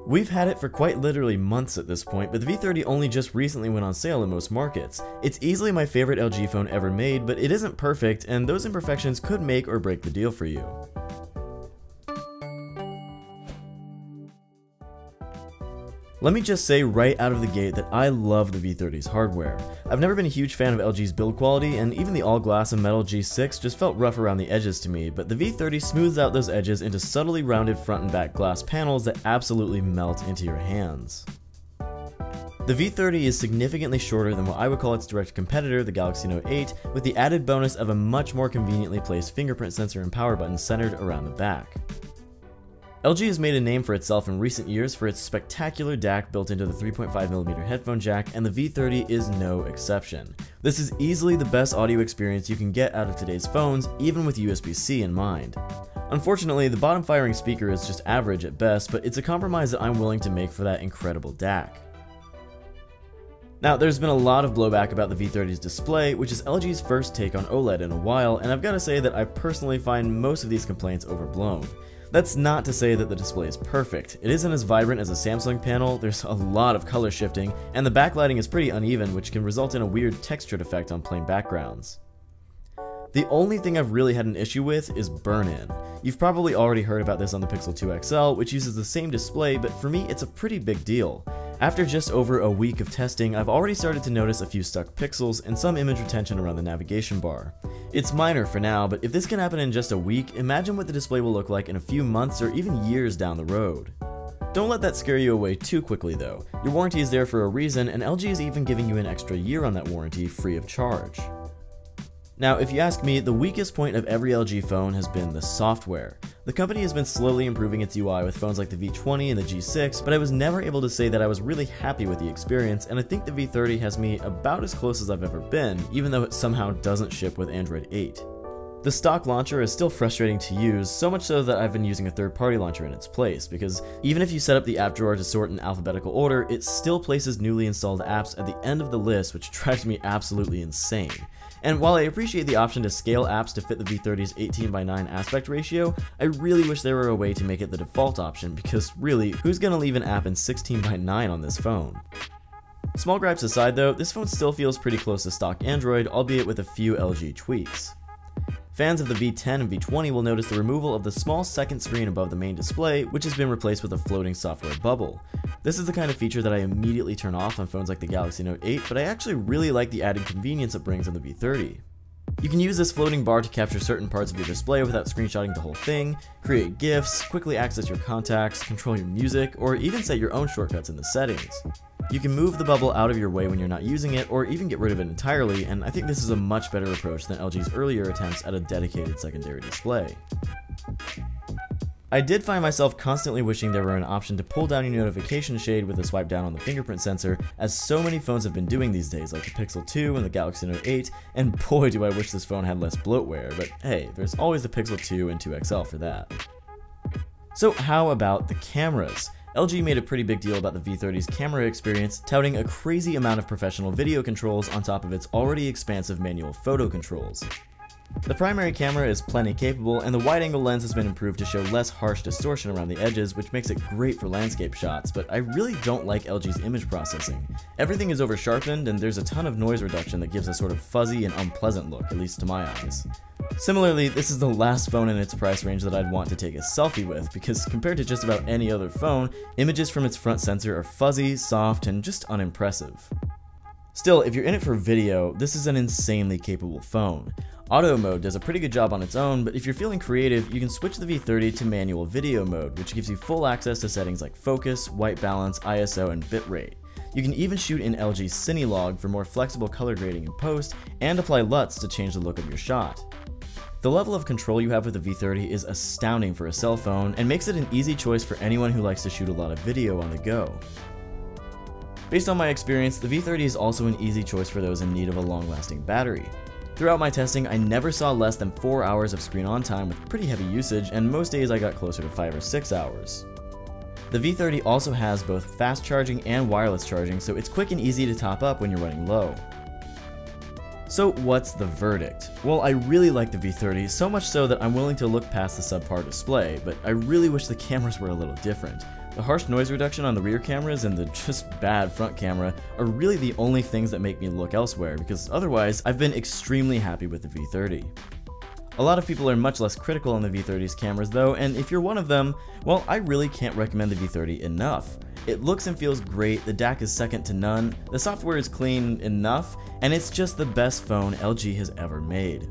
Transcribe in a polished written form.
We've had it for quite literally months at this point, but the V30 only just recently went on sale in most markets. It's easily my favorite LG phone ever made, but it isn't perfect, and those imperfections could make or break the deal for you. Let me just say right out of the gate that I love the V30's hardware. I've never been a huge fan of LG's build quality, and even the all-glass and metal G6 just felt rough around the edges to me, but the V30 smooths out those edges into subtly rounded front and back glass panels that absolutely melt into your hands. The V30 is significantly shorter than what I would call its direct competitor, the Galaxy Note 8, with the added bonus of a much more conveniently placed fingerprint sensor and power button centered around the back. LG has made a name for itself in recent years for its spectacular DAC built into the 3.5mm headphone jack, and the V30 is no exception. This is easily the best audio experience you can get out of today's phones, even with USB-C in mind. Unfortunately, the bottom firing speaker is just average at best, but it's a compromise that I'm willing to make for that incredible DAC. Now, there's been a lot of blowback about the V30's display, which is LG's first take on OLED in a while, and I've got to say that I personally find most of these complaints overblown. That's not to say that the display is perfect. It isn't as vibrant as a Samsung panel, there's a lot of color shifting, and the backlighting is pretty uneven, which can result in a weird textured effect on plain backgrounds. The only thing I've really had an issue with is Burnin. You've probably already heard about this on the Pixel 2 XL, which uses the same display, but for me it's a pretty big deal. After just over a week of testing, I've already started to notice a few stuck pixels and some image retention around the navigation bar. It's minor for now, but if this can happen in just a week, imagine what the display will look like in a few months or even years down the road. Don't let that scare you away too quickly though. Your warranty is there for a reason, and LG is even giving you an extra year on that warranty free of charge. Now, if you ask me, the weakest point of every LG phone has been the software. The company has been slowly improving its UI with phones like the V20 and the G6, but I was never able to say that I was really happy with the experience, and I think the V30 has me about as close as I've ever been, even though it somehow doesn't ship with Android 8. The stock launcher is still frustrating to use, so much so that I've been using a third-party launcher in its place, because even if you set up the app drawer to sort in alphabetical order, it still places newly installed apps at the end of the list, which drives me absolutely insane. And while I appreciate the option to scale apps to fit the V30's 18:9 aspect ratio, I really wish there were a way to make it the default option, because really, who's gonna leave an app in 16:9 on this phone? Small gripes aside though, this phone still feels pretty close to stock Android, albeit with a few LG tweaks. Fans of the V10 and V20 will notice the removal of the small second screen above the main display, which has been replaced with a floating software bubble. This is the kind of feature that I immediately turn off on phones like the Galaxy Note 8, but I actually really like the added convenience it brings on the V30. You can use this floating bar to capture certain parts of your display without screenshotting the whole thing, create GIFs, quickly access your contacts, control your music, or even set your own shortcuts in the settings. You can move the bubble out of your way when you're not using it, or even get rid of it entirely, and I think this is a much better approach than LG's earlier attempts at a dedicated secondary display. I did find myself constantly wishing there were an option to pull down your notification shade with a swipe down on the fingerprint sensor, as so many phones have been doing these days, like the Pixel 2 and the Galaxy Note 8, and boy do I wish this phone had less bloatware, but hey, there's always the Pixel 2 and 2 XL for that. So how about the cameras? LG made a pretty big deal about the V30's camera experience, touting a crazy amount of professional video controls on top of its already expansive manual photo controls. The primary camera is plenty capable, and the wide-angle lens has been improved to show less harsh distortion around the edges, which makes it great for landscape shots, but I really don't like LG's image processing. Everything is over-sharpened, and there's a ton of noise reduction that gives a sort of fuzzy and unpleasant look, at least to my eyes. Similarly, this is the last phone in its price range that I'd want to take a selfie with, because compared to just about any other phone, images from its front sensor are fuzzy, soft, and just unimpressive. Still, if you're in it for video, this is an insanely capable phone. Auto mode does a pretty good job on its own, but if you're feeling creative, you can switch the V30 to manual video mode, which gives you full access to settings like focus, white balance, ISO, and bitrate. You can even shoot in LG's CineLog for more flexible color grading in post, and apply LUTs to change the look of your shot. The level of control you have with the V30 is astounding for a cell phone, and makes it an easy choice for anyone who likes to shoot a lot of video on the go. Based on my experience, the V30 is also an easy choice for those in need of a long-lasting battery. Throughout my testing, I never saw less than 4 hours of screen on time with pretty heavy usage, and most days I got closer to 5 or 6 hours. The V30 also has both fast charging and wireless charging, so it's quick and easy to top up when you're running low. So what's the verdict? Well, I really like the V30, so much so that I'm willing to look past the subpar display, but I really wish the cameras were a little different. The harsh noise reduction on the rear cameras and the just bad front camera are really the only things that make me look elsewhere, because otherwise I've been extremely happy with the V30. A lot of people are much less critical on the V30's cameras though, and if you're one of them, well, I really can't recommend the V30 enough. It looks and feels great, the DAC is second to none, the software is clean enough, and it's just the best phone LG has ever made.